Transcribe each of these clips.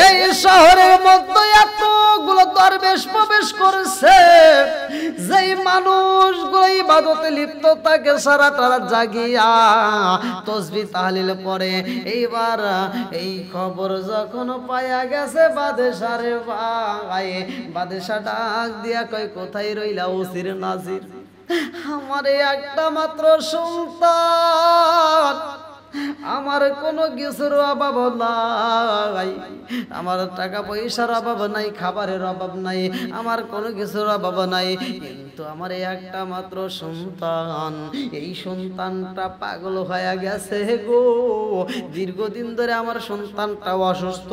এই শহরের মধ্যে এতগুলো দরবেশ প্রবেশ করেছে, যেই মানুষগুলো ইবাদতে লিপ্ত থাকে সারাটা রাত জাগিয়া তাসবিহ তাহলিল পড়ে। এইবার এই খবর যখন পায়া গেছে বাদশারে ভাই, বাদশা ডাক দিয়া কয় কোথায় রইলা ওসির নাজির? আমার একটা মাত্র সন্তান, আমার কোনো কিছুর অভাব নাই, আমার টাকা পয়সার অভাব নাই, খাবারের অভাব নাই, আমার কোনো কিছুর অভাব নাই, কিন্তু আমার একটা মাত্র সন্তান, এই সন্তানটা পাগল হয়ে গেছে গো। দীর্ঘদিন ধরে আমার সন্তানটা অসুস্থ,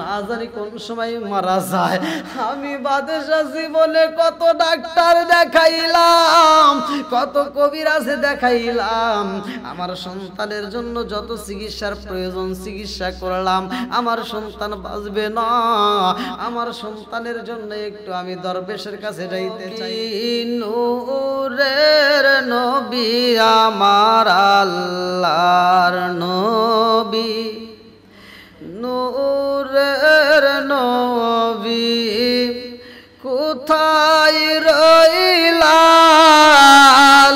না জানি কোন সময় মারা যায়। আমি বাদশা জীবনে কত ডাক্তার দেখাইলাম, কত কবিরাজে দেখাইলাম, আমার সন্তানের জন্য যত চিকিৎসার প্রয়োজন চিকিৎসা করলাম, আমার সন্তান বাঁচবে না। আমার সন্তানের জন্য একটু আমি দরবেশের কাছে যাইতে চাই। নূরের নবী আমার আল্লাহর নবী, নূরের নবী কোথায় রইলা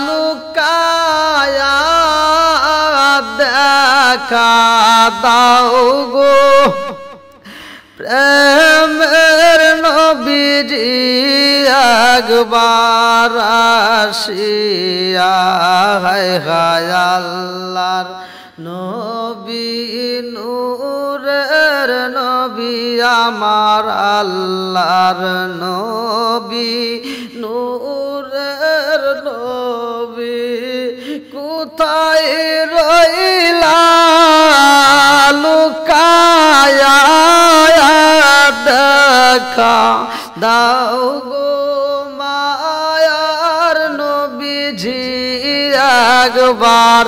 লুকায়া দেখা দাও গো। প্রেমের নবীজি একবার আসিয়া, হায় হায় আল্লাহর নবী, নূরের নবী আমার আল্লাহর নবী, নূরের নবী কোথায় রইলা লুকায়া দেখা দাও গো। মায়ার নবীজি একবার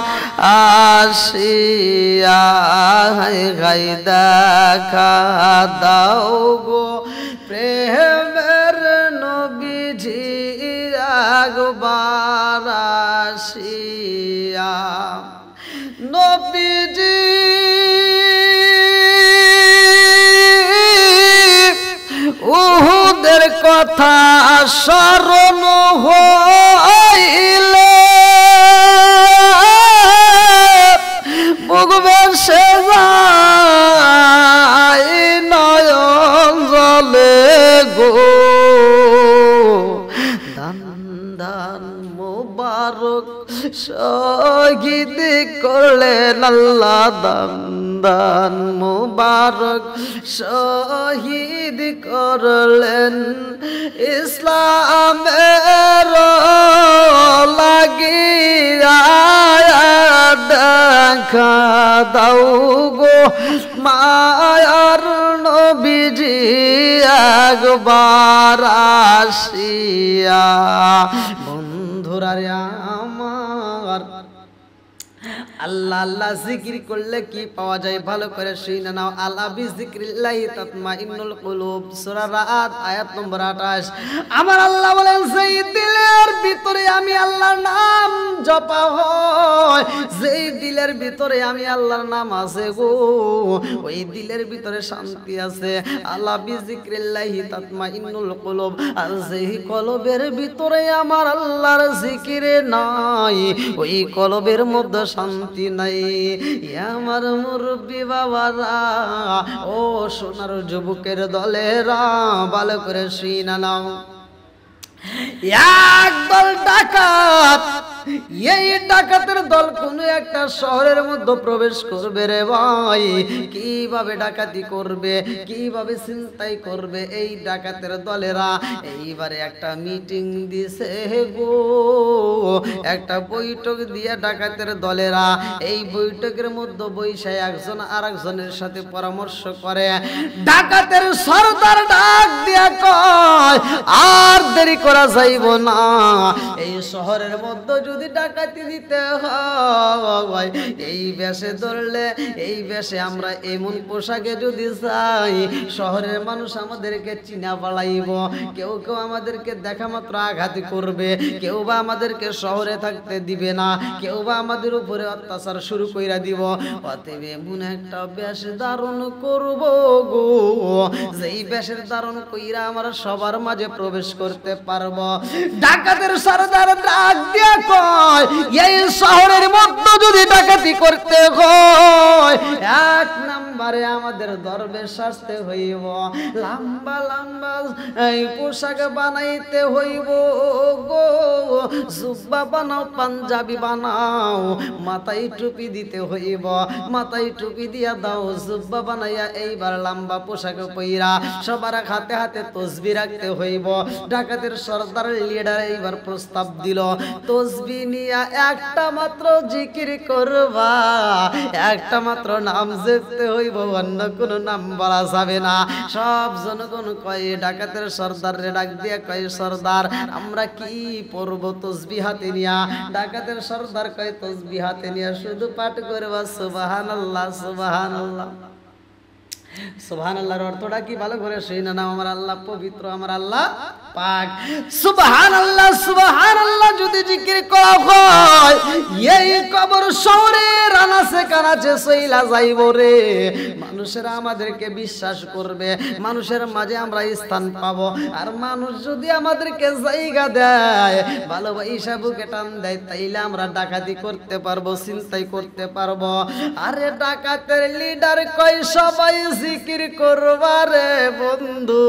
আসিয়া, হায় হায় দেখা দাও গো। প্রেমের নবীজি একবার আসিয়া, নবীজি উহুদের কথা স্মরণ হইলে বুকবে সে যায় নয়ন জলে গো। দান দান মুবারক শহীদ করলেন আল্লাহ, দান দান মুবারক শহীদ করলেন ইসলামের লাগিয়া। দেখা দাও গো মায়ার নবীজি একবার আসিয়া। বন্ধুরা রে আমার, আল্লাহ আল্লাহ জিকির করলে কি পাওয়া যায় ভালো করে শুনে নাও। আলা বিজিক্রিল্লাহি তাতমাইন্নুল কুলুব, সূরা রাদ আয়াত নম্বর 28। আমার আল্লাহ বলেন যেই দিলের ভিতরে আমি আল্লাহর নাম জপা হয়, যেই দিলের ভিতরে আমি আল্লাহর নাম আছে গো, ওই দিলের ভিতরে শান্তি আছে। আলা বিজিক্রিল্লাহি তাতমাইন্নুল কুলুব, আর যেই কলবের ভিতরে আমার আল্লাহর জিকির নাই, ওই কলবের মধ্যে শান্তি নাই। আমার মুরব্বী বাবারা, ও সোনার যুবকের দলেরা, ভালো করে শুনে নাও। একদল ডাকাত, এই ডাকাতের দল কোন একটা শহরের মধ্যে প্রবেশ করবে রে ভাই। কিভাবে ডাকাতি করবে, কিভাবে ছিনতাই করবে, এই ডাকাতের দলেরা এইবারে একটা মিটিং দিছে গো, একটা বৈঠক দিয়ে ডাকাতের দলেরা এই বৈঠকের মধ্যে বৈশা একজন আরেকজনের সাথে পরামর্শ করে। ডাকাতের সরদার ডাক দিয়া কয় আর দেরি করা যাইব না, এই শহরের মধ্যে যদি ডাকাতি দিতে হয়, এই বেশে ধরলে, এই বেশে আমরা এমন পোশাকে যদি যাই, শহরের মানুষ আমাদেরকে চিনা পালাইব, কেউ কেউ আমাদেরকে দেখা মাত্র আঘাত করবে, কেউ বা আমাদেরকে শহরে থাকতে দিবে না, কেউ বা আমাদের উপরে অত্যাচার শুরু কইরা দিব। অতএব এমন একটা বেশ ধারণ করব গো, যেই বেশের ধারণ কইরা আমরা সবার মাঝে প্রবেশ করতে পারব। ডাকাতের সরদার ডাক দিয়া কয়, এই শহরের মধ্যে যদি ডাকাতি করতে হয়, এক নম্বরে আমাদের দরবেশ সাজতে হইব, লম্বা লম্বা এই পোশাক বানাইতে হইব গো, জুব্বা বানাও, পাঞ্জাবি বানাও, মাথায় টুপি দিতে হইব, মাথায় টুপি দিয়া দাও, জুব্বা বানাইয়া এইবার লম্বা পোশাক পইরা সবার হাতে হাতে তসবি রাখতে হইব। ডাকাতের সরদার লিডার এইবার প্রস্তাব দিল, তসবি নিয়া একটা মাত্র জিকির করবা, একটা মাত্র নাম জপতে হইব, অন্য কোনো নাম বলা যাবে না। সব জনগণ কয়, ডাকাতের সরদার রে ডাক দিয়া কয়, সরদার আমরা কি পড়ব তসবি হাতে নিয়া? ডাকাতের সরদার কয়, তসবি হাতে নিয়া শুধু পাঠ করবা সুবহানাল্লাহ সুবহানাল্লাহ। সুবহানাল্লাহর অর্থটা কি ভালো করে শুনে নাও। আমার আল্লাহ পবিত্র, আমার আল্লাহ পাক। সুবহানাল্লাহ সুবহানাল্লাহ যদি জিকির করা হয়, এই কবর শহরের আনাচে কানাচে চইলা যাইব রে। মানুষেরা আমাদেরকে বিশ্বাস করবে, মানুষের মাঝে আমরা স্থান পাব। আর মানুষ যদি আমাদেরকে জায়গা দেয়, ভালোবাসা বুকে টান দেয়, তাইলে আমরা ডাকাতি করতে পারবো, চিন্তাই করতে পারবো। আরে ডাকাতের লিডার কয়, সবাই জিকির করবা রে বন্ধু,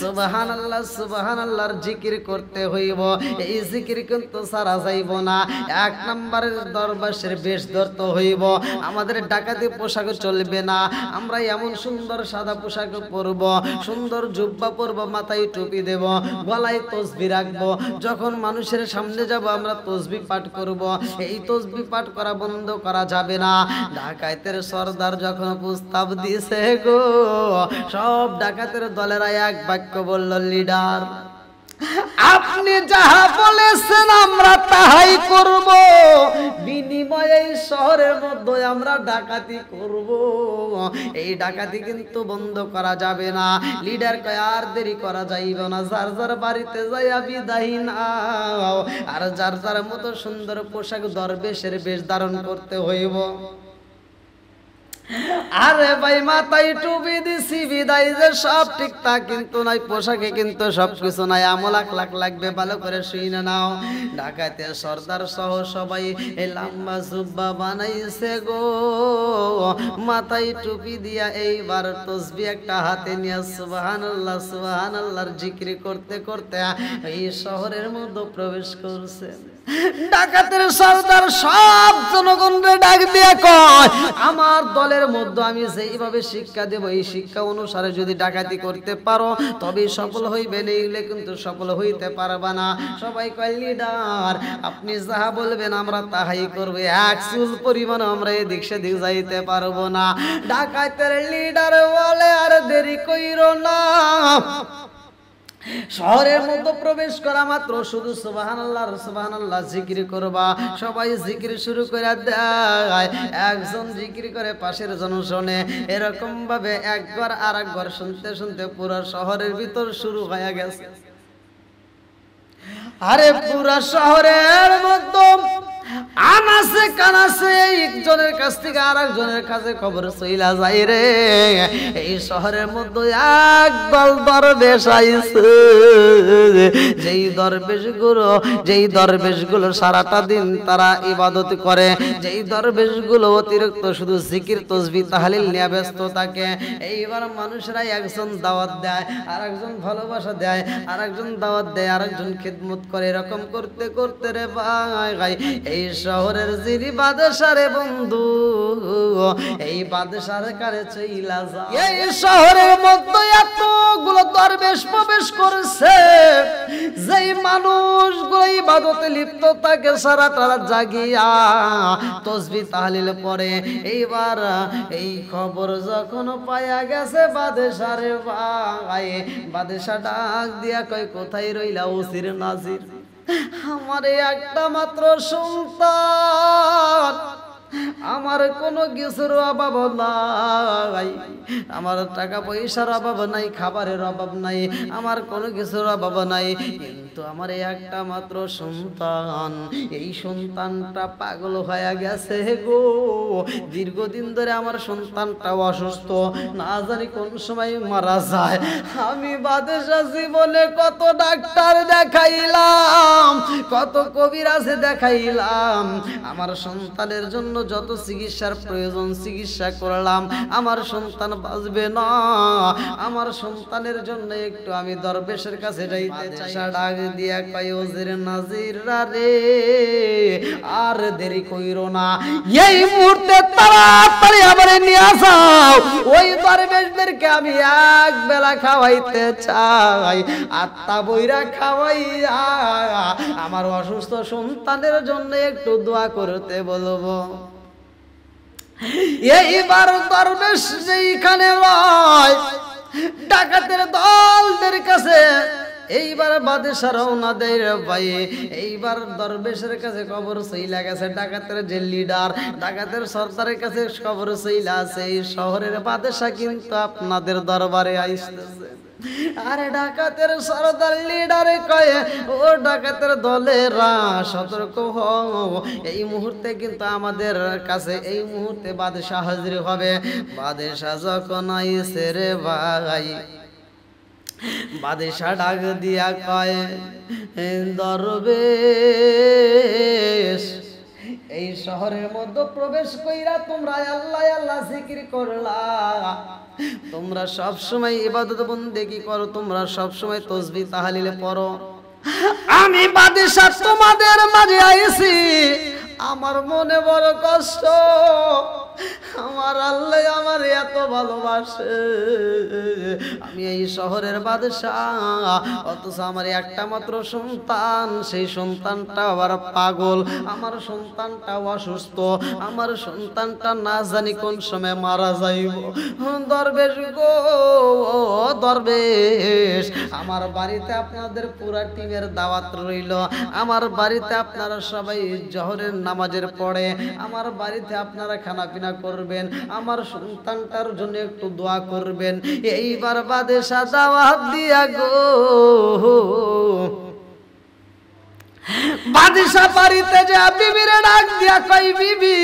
সুবহানাল্লাহ সুবহানাল্লাহর জিকির করতে হইব। এই জিকির কিন্তু সারা যাইব না। এক নম্বরের দরবেশের বেশ ধরতে হইব, আমাদের ডাকাতি পোশাক চলবে না। আমরা এমন সুন্দর সাদা পোশাক পরব, সুন্দর জুব্বা পরব, মাথায় টুপি দেব, গলায় তসবি রাখবো। যখন মানুষের সামনে যাব আমরা তসবি পাঠ করব। এই তসবি পাঠ করা বন্ধ করা যাবে না। ডাকাতের সরদার যখন প্রস্তাব দিছে গো, সব ডাকাতের দলেরা এক বাক্য বলল, লিডার আপনি যাহা বলেছেন আমরা তাহাই করব, বিনিময়ে এই শহরের মধ্যে আমরা ডাকাতি করব। এই ডাকাতি কিন্তু বন্ধ করা যাবে না। লিডার কয়, আর দেরি করা যাইবে না, যার যার বাড়িতে যাইয়া বিদায় নাও। আর যার যার মতো সুন্দর পোশাক দরবেশের বেশ ধারণ করতে হইব। আরে ভাই মাথায় টুপি দিছি বিদায় যে সব ঠিক তা কিন্তু নাই, পোশাকে কিন্তু সবকিছু নাই, আমল লাখ লাগবে। ভালো করে শুনে নাও। ঢাকাতে সরদার সহ সবাই এই লম্বা জুব্বা বানাইছে গো, মাথায় টুপি দিয়া এইবার তসবি একটা হাতে নিয়ে সুবহানাল্লাহ সুবহানাল্লাহর জিকির করতে করতে এই শহরের মধ্যে প্রবেশ করছে। ডাকাতের সরদার সব জনগণকে ডাক দিয়ে কয়, আমার দলের মধ্যে আমি যেইভাবে শিক্ষা দেব, এই শিক্ষা অনুসারে যদি ডাকাতি করতে পারো তবে সফল হইবে, নইলে কিন্তু সফল হইতে পারবা না। সবাই কয়, লিডার আপনি যাহা বলবেন আমরা তাহাই করবে, এক চুল পরিমাণ আমরা এদিক সেদিক যাইতে পারবো না। ডাকাতের লিডার বলে, আর দেরি কইরো না, শহরের মধ্যে প্রবেশ করা মাত্র শুধু সুবহানাল্লাহ সুবহানাল্লাহ জিকির করবা। সবাই জিকির শুরু করে দেয়, একজন জিকির করে পাশের জন শোনে। এরকম ভাবে একবার আর একবার শুনতে শুনতে পুরো শহরের ভিতর শুরু হয়ে গেছে। আরে পুরো শহরের মধ্যে আনাসে কানাসে একজনের কাছ থেকে আর একজনের কাছে খবর চইলা যায় রে, এই শহরের মধ্যে একদল দরবেশ আইছে। যেই দরবেশগুলো সারাটা দিন তারা ইবাদত করে, যেই দরবেশগুলো অতিরিক্ত শুধু জিকির তসবিহ তাহলিল নিয়ে ব্যস্ত থাকে। এইবার মানুষরা একজন দাওয়াত দেয়, আর একজন ভালোবাসা দেয়, আর একজন দাওয়াত দেয়, আর একজন খিদমত করে। এরকম করতে করতে রে ভাই এই শহরের যিনি বাদশা রে বন্ধু, এই বাদশার কাছে চইলা যায়। এই শহরের মধ্যে এতগুলো দরবেশ প্রবেশ করেছে, যেই মানুষগুলো ইবাদতে লিপ্ত থাকে সারাটা রাত জাগিয়া তসবিহ তাহলিল পড়ে। এইবার এই খবর যখন পায়া গেছে বাদশারে ভাই, বাদশা ডাক দিয়া কয়, কোথায় রইলা ওসির নাজির? আমার একটা মাত্র সন্তান, আমার কোনো কিছুর অভাব নাই, আমার টাকা পয়সার অভাব নাই, খাবারের অভাব নাই, আমার কোনো কিছুর অভাব নাই, কিন্তু আমার এই একটা মাত্র সন্তান, এই সন্তানটা পাগল হয়ে গেছে গো। দীর্ঘদিন ধরে আমার সন্তানটা অসুস্থ, না জানি কোন সময় মারা যায়। আমি বাদেশা জীবনে কত ডাক্তার দেখাইলাম, কত কবিরাজে দেখাইলাম, আমার সন্তানের জন্য যত চিকিৎসার প্রয়োজন চিকিৎসা করলাম, আমার সন্তান বাঁচবে না। আমার সন্তানের জন্য একটু আমি দরবেশের কাছে যাইতে চাই। ডাক দিয়া কয় ওজির নাজিররা রে, আর দেরি কইরো না, এই মুহূর্তে তাড়াতাড়ি আমারে নিয়ে যাও, ওই দরবেশদেরকে আমি এক বেলা খাওয়াইতে চাই, আত্মা বইরা খাওয়াইয়া আমার অসুস্থ সন্তানের জন্য একটু দোয়া করতে বলবো। এইবার দরবেশ যেইখানে লয় ডাকাতের দলদের কাছে, এইবার বাদশা রওনা দেয় রে ভাই। এইবার দরবেশের কাছে খবর চইলা গেছে, ডাকাতের যে লিডার, ডাকাতের সরদারের কাছে খবর চইলা আছে, এই শহরের বাদশা কিন্তু আপনাদের দরবারে আইসতেছে। আরে ডাকাতের সরদার লিডারে কয়ে, ও ডাকাতের দলেরা সতর্ক হও, এই মুহূর্তে কিন্তু আমাদের কাছে এই মুহূর্তে বাদশা হাজির হবে। বাদশা যখন আইছে রে ভাই, বাদশা ডাক দিয়া কয়, দরবেশ এই শহরের মধ্যে প্রবেশ কইরা তোমরা আল্লাহ আল্লাহ জিকির করলা, তোমরা সব সময় ইবাদত বন্দেগি করো, তোমরা সব সময় তাসবিহ তাহলিল পড়ো, আমি বাদশা তোমাদের মাঝে আইছি, আমার মনে বড় কষ্ট, আমার আল্লাহ আমার এত ভালোবাসে, আমি এই শহরের বাদশা, অথচ আমার একটা মাত্র সন্তান, সেই সন্তানটা আবার পাগল, আমার সন্তানটা অসুস্থ, আমার সন্তানটা না জানি কোন সময় মারা যাইব। দরবেশ গো দরবেশ, আমার বাড়িতে আপনাদের পুরা টিমের দাওয়াত রইল, আমার বাড়িতে আপনারা সবাই জোহরের নামাজের পড়ে আমার বাড়িতে আপনারা খানা পিনা করবেন, আমার সন্তানটার জন্য একটু দোয়া করবেন। এইবার বাদশা দাওয়াত দিয়া গো, বাদশা বাড়িতে যে বিবিরে ডাক দিয়া কই, বিবি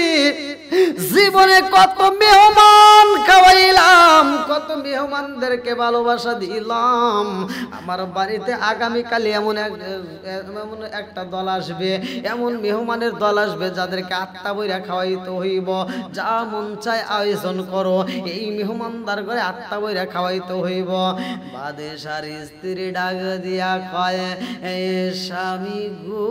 জীবনে কত মেহমান খাওয়াইলাম, কত মেহমানদেরকে ভালোবাসা দিলাম, আমার বাড়িতে আগামীকাল এমন একটা দল আসবে, এমন মেহমানের দল আসবে যাদেরকে আত্মা বইরা খাওয়াইতে হইব, যা মন চায় আয়োজন করো, এই মেহমানদার ঘরে আত্মা বইরা খাওয়াইতে হইব। বাদশার স্ত্রী ডাক দিয়া কয়, স্বামী গো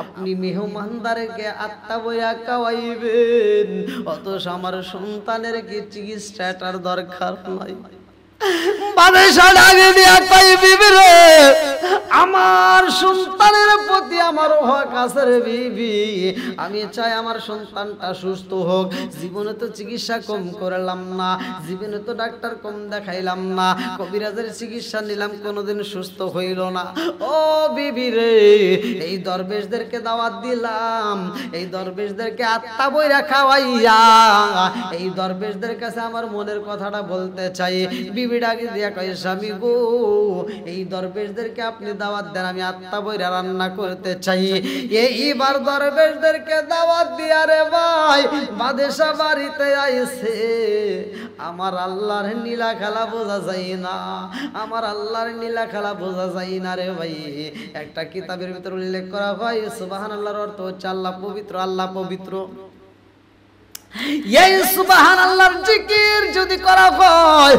আপনি মেহমানদারকে আত্মা বইয়া খাওয়াইবেন, অথচ আমার সন্তানের কি চিকিৎসাটার দরকার নাই। বাদশা ডাক দিয়া কয়, বিবি রে আমার সন্তানের প্রতি আমার হক আছে রে বিবি, আমি চাই আমার সন্তানটা সুস্থ হোক, জীবনে তো চিকিৎসা কম করলাম না, জীবনে তো ডাক্তার কম দেখাইলাম না, কবিরাজের চিকিৎসা নিলাম কোনোদিন সুস্থ হইল না। ও বিবি রে এই দরবেশদেরকে দাওয়াত দিলাম, এই দরবেশদেরকে আত্মা বইরা খাওয়াইয়া এই দরবেশদের কাছে আমার মনের কথাটা বলতে চাই। বিবি ডাক দিয়া কয়, স্বামী গো এই দরবেশদেরকে আপনি দাওয়াত দেন, আমি আত্মা বইরা রান্না করতে চাই। এইবার দরবেশদেরকে দাওয়াত দিয়া রে ভাই বাদশা বাড়িতে আইছে, আমার আল্লাহর নীলা খেলা বোঝা যায় না, আমার আল্লাহর নীলা খেলা বোঝা যায় না রে ভাই। একটা কিতাবের ভিতর উল্লেখ করা হয় সুবহানাল্লাহর অর্থ হচ্ছে আল্লাহ পবিত্র, আল্লাহ পবিত্র। এই সুবহানাল্লাহর জিকির যদি করা হয়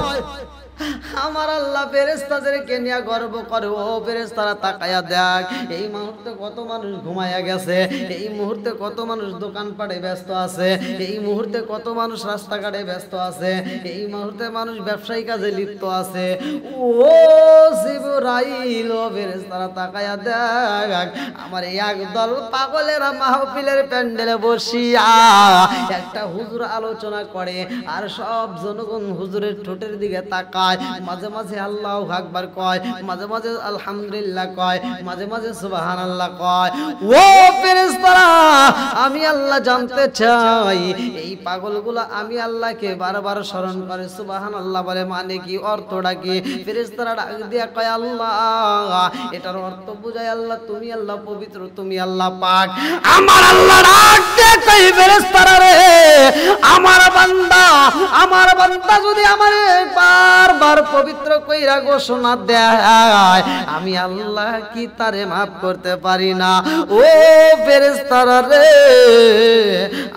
আমার আল্লাহ ফেরেশতাদেরকে নিয়ে গর্ব করে, ও ফেরেশতারা তাকায়া দেখ এই মুহূর্তে কত মানুষ ঘুমায়া গেছে, এই মুহূর্তে কত মানুষ দোকানপাটে ব্যস্ত আছে, এই মুহূর্তে কত মানুষ রাস্তাঘাটে ব্যস্ত আছে, এই মুহূর্তে মানুষ ব্যবসায়ী কাজে লিপ্ত আছে। ও জিবরাইল ও ফেরেশতারা তাকায়া দেখ আমার এই একদল পাগলেরা মাহফিলের প্যান্ডেলে বসিয়া একটা হুজুর আলোচনা করে, আর সব জনগণ হুজুরের ঠোঁটের দিকে তাকায়, মাঝে মাঝে আল্লাহ আল্লাহু আকবার কয়, মাঝে মাঝে আলহামদুলিল্লাহ কয়, মাঝে মাঝে সুবহানাল্লাহ কয়। ও ফেরেশতারা, আমি আল্লাহ জানতে চাই এই পাগলগুলো আমি আল্লাহকে বারবার স্মরণ করে সুবহানাল্লাহ বলে মানে কি, অর্থটা কি? ফেরেশতারা ডাক দিয়া কয় আল্লাহ, এটার অর্থ বুঝায় আল্লাহ তুমি আল্লাহ পবিত্র, তুমি আল্লাহ পাক। আমার আল্লাহ ডাক দিয়ে কয় ফেরেশতারা রে, আমার বান্দা যদি আমারে বারবার পবিত্র কইরা ঘোষণা দেয়, আমি আল্লাহ কি তারে মাফ করতে পারি না? ও ফেরেশতারা রে,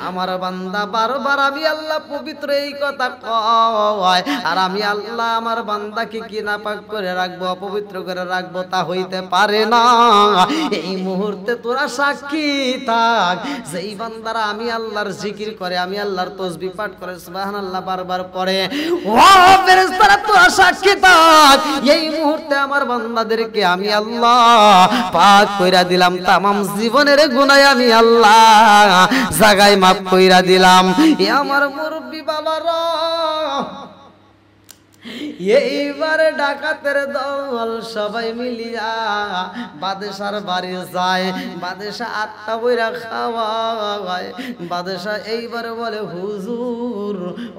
আমার বান্দা বারবার আমি আল্লাহ পবিত্র এই কথা কয়, আর আমি আল্লাহ আমার বান্দাকে কি নাপাক করে রাখবো, অপবিত্র করে রাখবো, তা হইতে পারে না। এই মুহূর্তে তোরা সাক্ষী থাক, যেই বান্দারা আমি আল্লাহর জিকির করে, আমি আল্লাহর তাসবিহ পাঠ করে, সুবহানাল্লাহ বারবার পড়ে, ও ফেরেশতারা তোরা সাক্ষী থাক, এই মুহূর্তে আমার বান্দাদেরকে আমি আল্লাহ পাক কইরা দিলাম, তামাম জীবনের গুনাহ আমি আল্লাহ জাগায় মাফ কইরা দিলাম। এ আমার মুরব্বি বাবারা, এইবার ডাকাতের দল সবাই মিলিয়া বাদশার বাড়ি যায়। বাদশা আত্মা বইরা খাওয়ায়। বাদশা এইবার বলে হুজুর,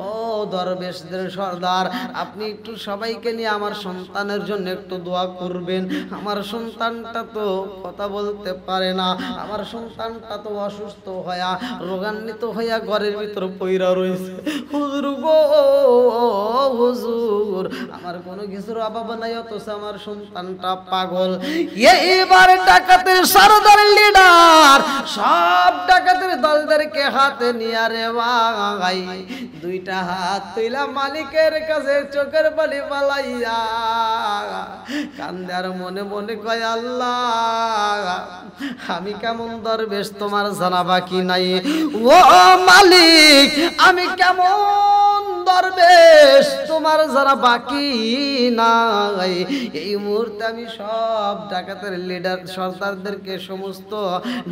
ও দরবেশদের সর্দার, আপনি একটু সবাইকে নিয়ে আমার সন্তানের জন্য একটু দোয়া করবেন। আমার সন্তানটা তো কথা বলতে পারে না, আমার সন্তানটা তো অসুস্থ হইয়া রোগান্বিত হইয়া ঘরের ভিতর পইরা রয়েছে। হুজুর গো হুজুর, আমার কোনো কিছুর অভাব নাই, অথচ আমার সন্তানটা পাগল। এইবার ডাকাতের সরদার লিডার সব ডাকাতের দলদেরকে হাতে নিয়ে রে ভাই দুইটা হাত তুইলা মালিকের কাছে চোখের পানি পালাইয়া কান্দে আর মনে মনে কয় আল্লাহ, আমি কেমন দরবেশ তোমার জানা বাকি নাই। ও মালিক, আমি কেমন দরবেশ তোমার যারা বাকি নাই। এই মুহূর্তে আমি সব ডাকাতের লিডার সর্দারদেরকে, সমস্ত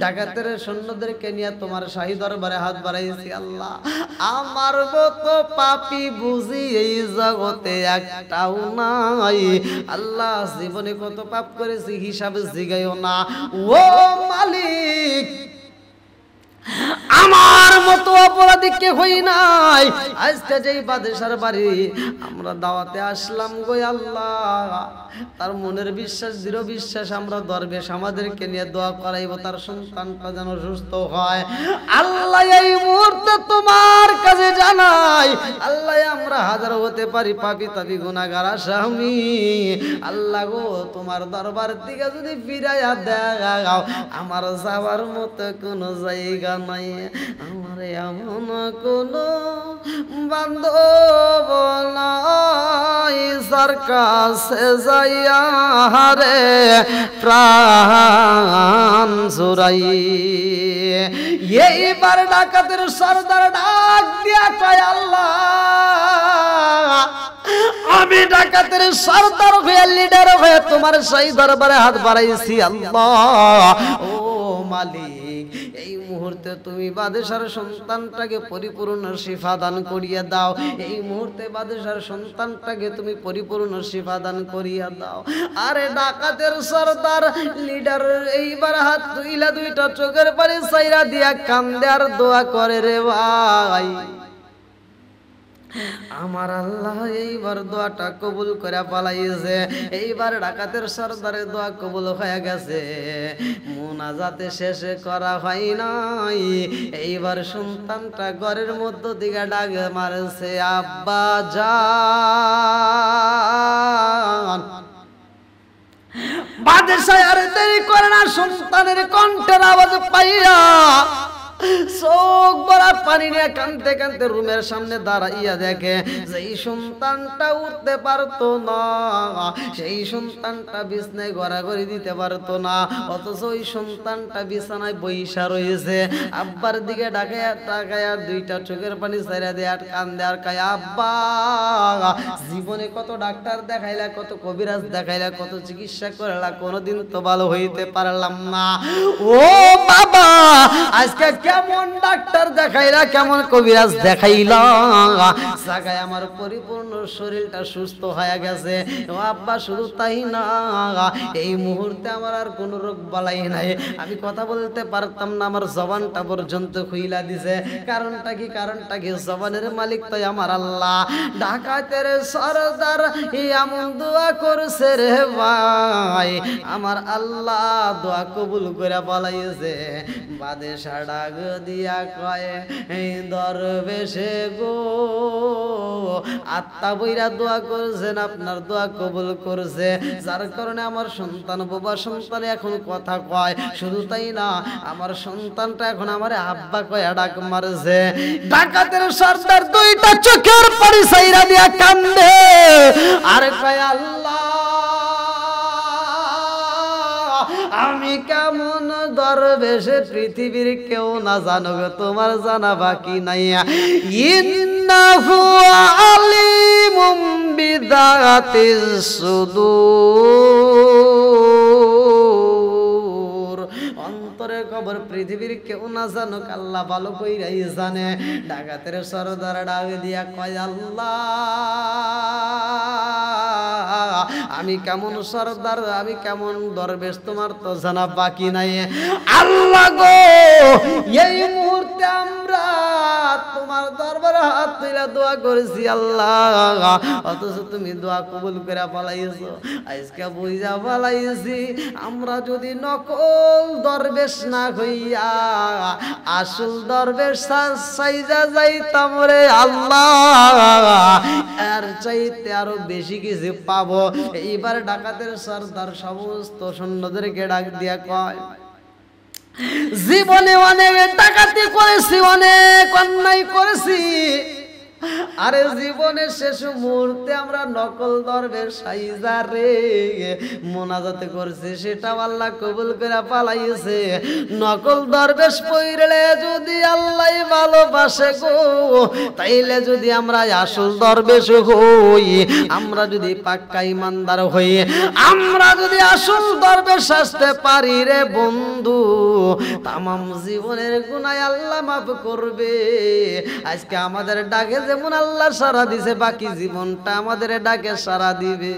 ডাকাতের সৈন্যদেরকে নিয়ে তোমার শাহী দরবারে হাত বাড়াইছি। আল্লাহ, আমার মতো পাপী বুঝি এই জগতে একটাও নাই। আল্লাহ, জীবনে কত পাপ করেছি হিসাব জিগাইও না। ও মালিক, আমার মতো অপরাধী কে হই নাই। আজকে যেই বাদশার বাড়ি আমরা দাওয়াতে আসলাম গো আল্লাহ, তার মনের বিশ্বাস, দৃঢ় বিশ্বাস, আমরা দরবেশ আমাদেরকে নিয়ে দোয়া করাইব, তার সন্তানটা যেন সুস্থ হয়। আল্লাহ, এই মুহূর্তে তোমার কাছে জানাই, আল্লাহ আমরা হাজার হতে পারি, পাপী তাপী গুনাহগার আসামি। আল্লাহ গো, তোমার দরবার থেকে যদি ফিরাইয়া দাও, আমার যাওয়ার মতো কোনো জায়গা নাই। আমার এমন কোনো বান্ধব নাই যার কাছে যাইয়া রে প্রাণ জুড়াই। এইবার ডাকাতের সর্দার ডাক দিয়া কয় আল্লাহ, আমি ডাকাতের সর্দার হয়ে, লিডার হয়ে তোমার সেই দরবারে হাত বাড়াইছি। আল্লাহ, ও মালিক, এই মুহূর্তে তুমি বাদশার সন্তানটাকে পরিপূর্ণ শিফা দান করিয়া দাও। এই মুহূর্তে বাদশার সন্তানটাকে তুমি পরিপূর্ণ শিফা দান করিয়া দাও। আরে ডাকাতের সর্দার লিডার এইবার হাত তুইলা দুইটা চোখের পানি চাইরা দিয়া কান্দে আর দোয়া করে রে ভাই, আমার আল্লাহ এইবার দোয়াটা কবুল করে পালাইছে। এইবার ডাকাতের সর্দারের দোয়া কবুল হয়ে গেছে, মুনাজাতে শেষে করা হয় নাই। এইবার সন্তানটা ঘরের মধ্য দিকে ডাক মারছে, আব্বা জান। বাদশা আর দেরি করে না, সন্তানের কণ্ঠের আওয়াজ পাইয়া চোখ ভরা পানি নিয়ে কাঁদতে কাঁদতে রুমের সামনে দাঁড়াইয়া দেখে সেই সন্তানটা উঠতে পারতো না, সেই সন্তানটা বিছানায় গড়াগড়ি দিতে পারতো না, অথচ ওই সন্তানটা বিছানায় বইসা রয়েছে। আব্বার দিকে ডাকায়া টাকায়া দুইটা চোখের পানি ছাইরা দিয়ে আর কান্দে আর কয়, আব্বা, জীবনে কত ডাক্তার দেখাইলা, কত কবিরাজ দেখাইলা, কত চিকিৎসা করলা, কোনোদিন তো ভালো হইতে পারলাম না। ও বাবা, আজকে কেমন ডাক্তার দেখাইলা, কেমন কবিরাজ দেখাইলা, জায়গায় আমার পরিপূর্ণ শরীরটা সুস্থ হয়ে গেছে। ও আব্বা শুধু তাই না, এই মুহূর্তে আমার আর কোনো রোগ বালাই নাই, আমি কথা বলতে পারতাম না, আমার জবানটা পর্যন্ত খুইলা দিছে। কারণটা কি? কারণটা কি? জবানের মালিক তো আমার আল্লাহ। ডাকাতের সরদার এমন দোয়া করছে রে ভাই, আমার আল্লাহ দোয়া কবুল করে পালাইছে। বাদেশা ডাক দিয়া কয়, এই দরবেশে গো, আত্মা বইরা দোয়া করছেন, আপনার দোয়া কবুল করছে, যার কারণে আমার সন্তান, বাবা সন্তান এখন কথা কয়। শুধু তাই না, আমার সন্তানটা এখন আমার আব্বা কয় ডাক মারছে। ডাকাতের সর্দার দুইটা চোখের পানি ছাইরা দিয়া কান্দে আর কয়, আল্লাহ আমি কেমন দরবেশে পৃথিবীর কেউ না জানো গো, তোমার জানা বাকি নাই। ইন্নাহু আলিমুম বিদাতিস সুদূর, অন্তরের খবর পৃথিবীর কেউ না জানুক, আল্লাহ ভালো কইরাই জানে। ডাকাতের সরদার ডাক দিয়া কয়, আল্লাহ আমি কেমন সরদার, আমি কেমন দরবেশ, তোমার তো জানা বাকি নাই। আল্লাহ গো, এই মুহূর্তে আমরা তোমার দরবারে হাত তুলে দোয়া করেছি আল্লাহ, অথচ তুমি দোয়া কবুল করে পালাইছো। আজকে বুঝা পালাইছি, আমরা যদি নকল দরবেশ না হইয়া আসল দরবেশ সাইজা যাইতাম রে আল্লাহ, এর চাইতে আরো বেশি কিছু পাবো। এইবার ডাকাতের সর্দার সমস্ত সৈন্যদেরকে ডাক দিয়া কয়, জীবনে অনেক ডাকাতি করেছি, অনেক অন্যায় করেছি, আরে জীবনের শেষ মুহূর্তে আমরা নকল দরবেশ সাইজা রে মোনাজাত করছি, সেটা আল্লাহ কবুল করে পালাইছে। নকল দরবেশ পইরলে যদি আল্লাহ ভালোবাসে গো, তাইলে যদি আমরা আসল দরবেশ হই, আমরা যদি পাক্কা ইমানদার হই, আমরা যদি আসল দরবেশ আসতে পারি রে বন্ধু, তামাম জীবনের গুনাহ আল্লাহ মাফ করবে। আজকে আমাদের ডাকে যেমন আল্লাহ সারা দিছে, বাকি জীবনটা আমাদের ডাকে সারা দিবে।